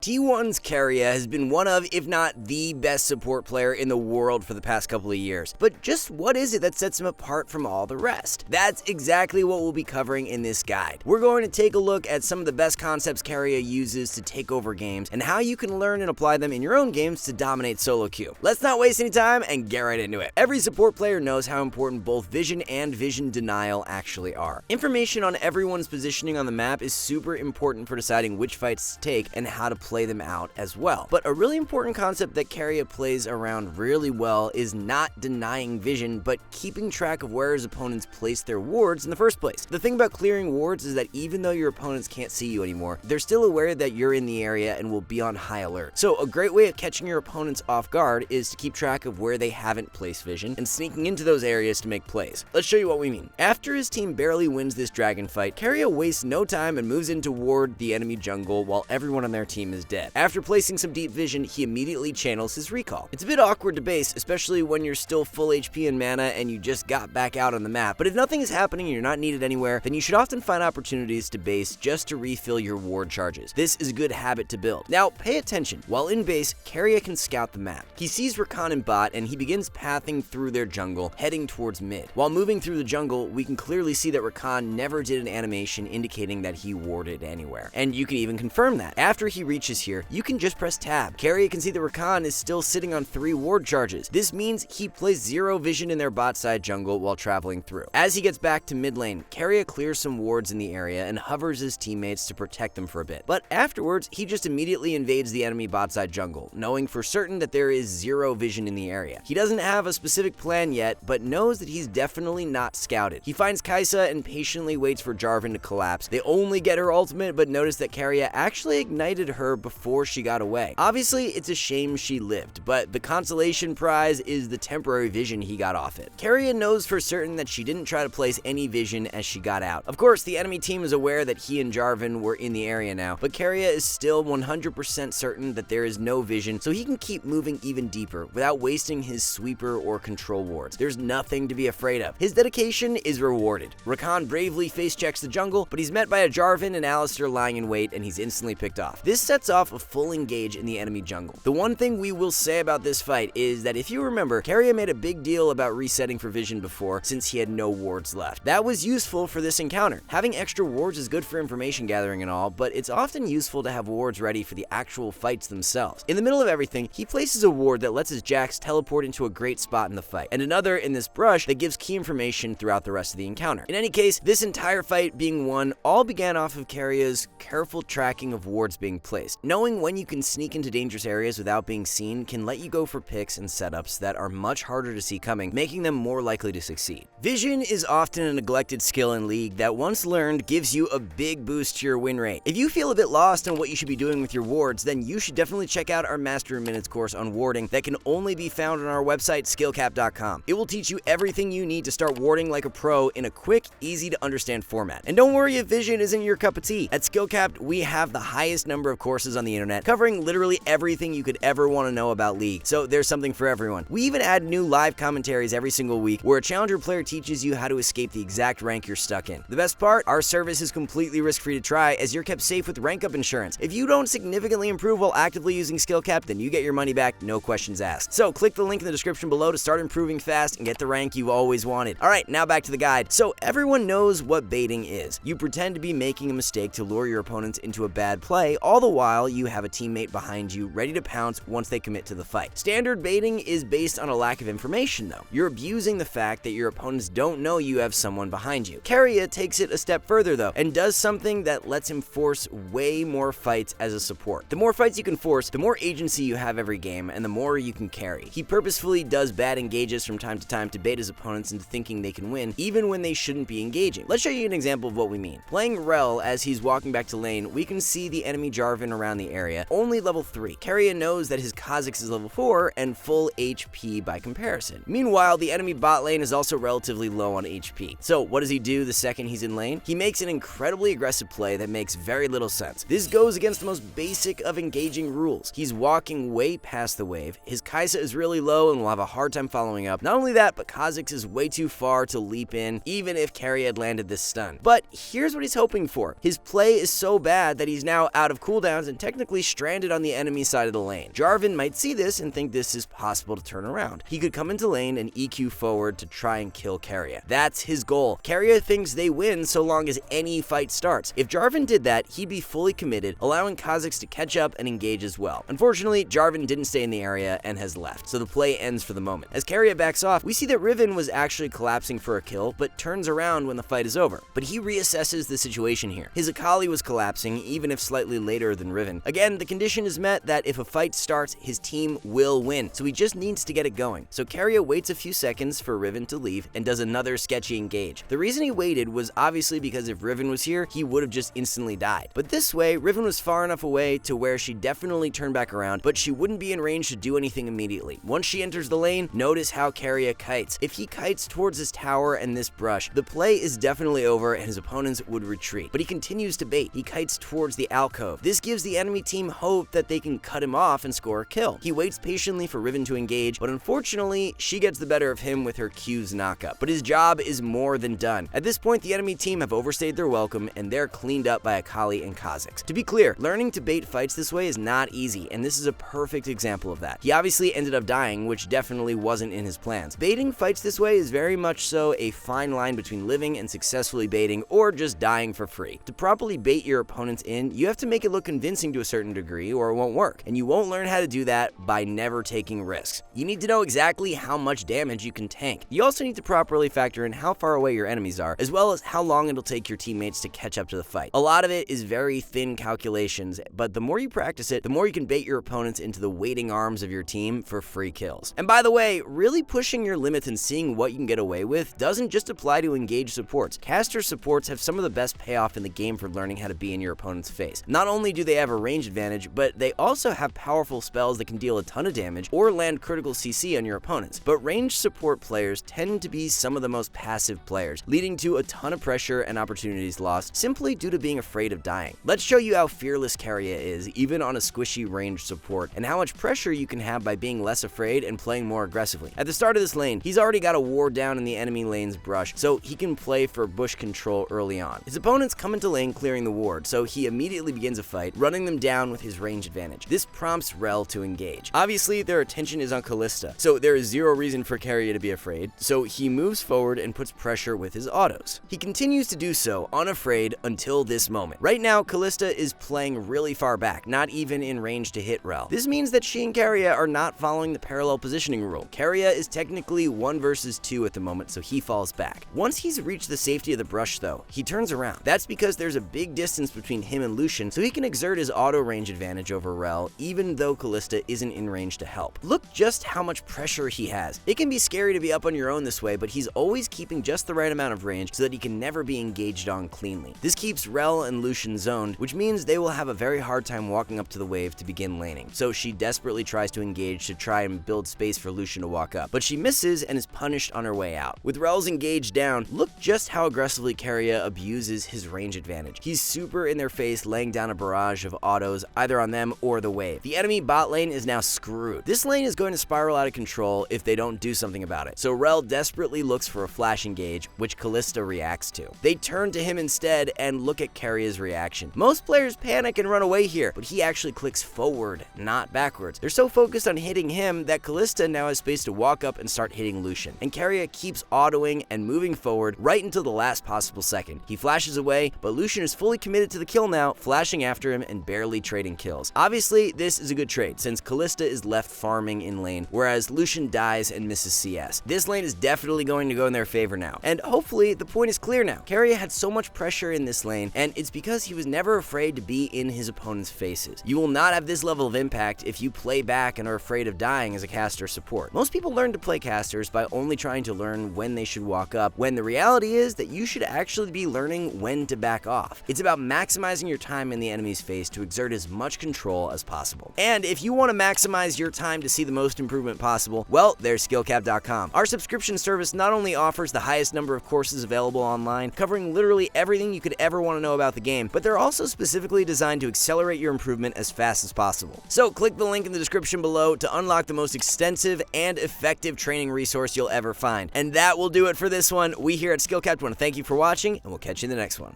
T1's Keria has been one of, if not the best support player in the world for the past couple of years. But just what is it that sets him apart from all the rest? That's exactly what we'll be covering in this guide. We're going to take a look at some of the best concepts Keria uses to take over games and how you can learn and apply them in your own games to dominate solo queue. Let's not waste any time and get right into it. Every support player knows how important both vision and vision denial actually are. Information on everyone's positioning on the map is super important for deciding which fights to take and how to play them out as well. But a really important concept that Keria plays around really well is not denying vision, but keeping track of where his opponents place their wards in the first place. The thing about clearing wards is that even though your opponents can't see you anymore, they're still aware that you're in the area and will be on high alert. So a great way of catching your opponents off guard is to keep track of where they haven't placed vision and sneaking into those areas to make plays. Let's show you what we mean. After his team barely wins this dragon fight, Keria wastes no time and moves in toward the enemy jungle while everyone on their team is dead. After placing some deep vision, he immediately channels his recall. It's a bit awkward to base, especially when you're still full HP and mana and you just got back out on the map, but if nothing is happening and you're not needed anywhere, then you should often find opportunities to base just to refill your ward charges. This is a good habit to build. Now, pay attention. While in base, Keria can scout the map. He sees Rakan and bot and he begins pathing through their jungle, heading towards mid. While moving through the jungle, we can clearly see that Rakan never did an animation indicating that he warded anywhere. And you can even confirm that. After he reaches here, you can just press tab. Keria can see that Rakan is still sitting on 3 ward charges. This means he plays 0 vision in their bot side jungle while traveling through. As he gets back to mid lane, Keria clears some wards in the area and hovers his teammates to protect them for a bit. But afterwards, he just immediately invades the enemy bot side jungle, knowing for certain that there is 0 vision in the area. He doesn't have a specific plan yet, but knows that he's definitely not scouted. He finds Kai'Sa and patiently waits for Jarvan to collapse. They only get her ultimate, but notice that Keria actually ignited her before she got away. Obviously, it's a shame she lived, but the consolation prize is the temporary vision he got off it. Keria knows for certain that she didn't try to place any vision as she got out. Of course, the enemy team is aware that he and Jarvan were in the area now, but Keria is still 100% certain that there is no vision, so he can keep moving even deeper without wasting his sweeper or control wards. There's nothing to be afraid of. His dedication is rewarded. Rakan bravely face checks the jungle, but he's met by a Jarvan and Alistar lying in wait, and he's instantly picked off. This sets off a full engage in the enemy jungle. The one thing we will say about this fight is that if you remember, Keria made a big deal about resetting for vision before since he had no wards left. That was useful for this encounter. Having extra wards is good for information gathering and all, but it's often useful to have wards ready for the actual fights themselves. In the middle of everything, he places a ward that lets his Jax teleport into a great spot in the fight, and another in this brush that gives key information throughout the rest of the encounter. In any case, this entire fight being won all began off of Keria's careful tracking of wards being placed. Knowing when you can sneak into dangerous areas without being seen can let you go for picks and setups that are much harder to see coming, making them more likely to succeed. Vision is often a neglected skill in League that once learned gives you a big boost to your win rate. If you feel a bit lost on what you should be doing with your wards, then you should definitely check out our Master in Minutes course on warding that can only be found on our website skillcap.com. It will teach you everything you need to start warding like a pro in a quick, easy to understand format. And don't worry if vision isn't your cup of tea. At Skillcap, we have the highest number of courses on the internet covering literally everything you could ever want to know about League, so there's something for everyone. We even add new live commentaries every single week where a challenger player teaches you how to escape the exact rank you're stuck in. The best part, our service is completely risk-free to try as you're kept safe with rank up insurance. If you don't significantly improve while actively using Skillcap, then you get your money back, no questions asked. So click the link in the description below to start improving fast and get the rank you've always wanted. Alright, now back to the guide. So everyone knows what baiting is. You pretend to be making a mistake to lure your opponents into a bad play, all the while you have a teammate behind you ready to pounce once they commit to the fight. Standard baiting is based on a lack of information though. You're abusing the fact that your opponents don't know you have someone behind you. Keria takes it a step further though, and does something that lets him force way more fights as a support. The more fights you can force, the more agency you have every game, and the more you can carry. He purposefully does bad engages from time to time to bait his opponents into thinking they can win, even when they shouldn't be engaging. Let's show you an example of what we mean. Playing Rel as he's walking back to lane, we can see the enemy Jarvan around the area, only level 3. Keria knows that his Kha'Zix is level 4 and full HP by comparison. Meanwhile, the enemy bot lane is also relatively low on HP. So what does he do the second he's in lane? He makes an incredibly aggressive play that makes very little sense. This goes against the most basic of engaging rules. He's walking way past the wave, his Kai'Sa is really low and will have a hard time following up. Not only that, but Kha'Zix is way too far to leap in, even if Keria had landed this stun. But here's what he's hoping for. His play is so bad that he's now out of cooldowns and technically stranded on the enemy side of the lane. Jarvan might see this and think this is possible to turn around. He could come into lane and EQ forward to try and kill Keria. That's his goal. Keria thinks they win so long as any fight starts. If Jarvan did that, he'd be fully committed, allowing Kha'Zix to catch up and engage as well. Unfortunately, Jarvan didn't stay in the area and has left, so the play ends for the moment. As Keria backs off, we see that Riven was actually collapsing for a kill, but turns around when the fight is over. But he reassesses the situation here. His Akali was collapsing, even if slightly later than Riven. Again, the condition is met that if a fight starts, his team will win, so he just needs to get it going. So Keria waits a few seconds for Riven to leave and does another sketchy engage. The reason he waited was obviously because if Riven was here, he would have just instantly died. But this way, Riven was far enough away to where she definitely turned back around, but she wouldn't be in range to do anything immediately. Once she enters the lane, notice how Keria kites. If he kites towards his tower and this brush, the play is definitely over and his opponents would retreat. But he continues to bait. He kites towards the alcove. This gives the enemy team hope that they can cut him off and score a kill. He waits patiently for Riven to engage, but unfortunately, she gets the better of him with her Q's knockup. But his job is more than done. At this point, the enemy team have overstayed their welcome and they're cleaned up by Akali and Kha'Zix. To be clear, learning to bait fights this way is not easy, and this is a perfect example of that. He obviously ended up dying, which definitely wasn't in his plans. Baiting fights this way is very much so a fine line between living and successfully baiting or just dying for free. To properly bait your opponents in, you have to make it look convincing to a certain degree or it won't work, and you won't learn how to do that by never taking risks. You need to know exactly how much damage you can tank. You also need to properly factor in how far away your enemies are, as well as how long it'll take your teammates to catch up to the fight. A lot of it is very thin calculations, but the more you practice it, the more you can bait your opponents into the waiting arms of your team for free kills. And by the way, really pushing your limits and seeing what you can get away with doesn't just apply to engaged supports. Caster supports have some of the best payoff in the game for learning how to be in your opponent's face. Not only do they have a range advantage, but they also have powerful spells that can deal a ton of damage or land critical CC on your opponents. But ranged support players tend to be some of the most passive players, leading to a ton of pressure and opportunities lost simply due to being afraid of dying. Let's show you how fearless Keria is, even on a squishy ranged support, and how much pressure you can have by being less afraid and playing more aggressively. At the start of this lane, he's already got a ward down in the enemy lane's brush, so he can play for bush control early on. His opponents come into lane clearing the ward, so he immediately begins a fight, running them down with his range advantage. This prompts Rel to engage. Obviously, their attention is on Kalista, so there is zero reason for Keria to be afraid, so he moves forward and puts pressure with his autos. He continues to do so, unafraid, until this moment. Right now, Kalista is playing really far back, not even in range to hit Rel. This means that she and Keria are not following the parallel positioning rule. Keria is technically 1 versus 2 at the moment, so he falls back. Once he's reached the safety of the brush though, he turns around. That's because there's a big distance between him and Lucian, so he can exert his auto range advantage over Rel, even though Kalista isn't in range to help. Look just how much pressure he has. It can be scary to be up on your own this way, but he's always keeping just the right amount of range so that he can never be engaged on cleanly. This keeps Rel and Lucian zoned, which means they will have a very hard time walking up to the wave to begin laning. So she desperately tries to engage to try and build space for Lucian to walk up, but she misses and is punished on her way out. With Rel's engaged down, look just how aggressively Keria abuses his range advantage. He's super in their face, laying down a barrage of autos either on them or the wave. The enemy bot lane is now screwed. This lane is going to spiral out of control if they don't do something about it. So Rel desperately looks for a flash engage, which Kalista reacts to. They turn to him instead and look at Keria's reaction. Most players panic and run away here, but he actually clicks forward, not backwards. They're so focused on hitting him that Kalista now has space to walk up and start hitting Lucian. And Keria keeps autoing and moving forward right until the last possible second. He flashes away, but Lucian is fully committed to the kill now, flashing after him and barely trading kills. Obviously, this is a good trade since Kalista is left farming in lane, whereas Lucian dies and misses CS. This lane is definitely going to go in their favor now, and hopefully the point is clear now. Keria had so much pressure in this lane, and it's because he was never afraid to be in his opponent's faces. You will not have this level of impact if you play back and are afraid of dying as a caster support. Most people learn to play casters by only trying to learn when they should walk up, when the reality is that you should actually be learning when to back off. It's about maximizing your time in the enemy's face to exert as much control as possible. And if you want to maximize your time to see the most improvement possible, well, there's skillcap.com. Our subscription service not only offers the highest number of courses available online, covering literally everything you could ever want to know about the game, but they're also specifically designed to accelerate your improvement as fast as possible. So click the link in the description below to unlock the most extensive and effective training resource you'll ever find. And that will do it for this one. We here at Skillcap want to thank you for watching, and we'll catch you in the next one.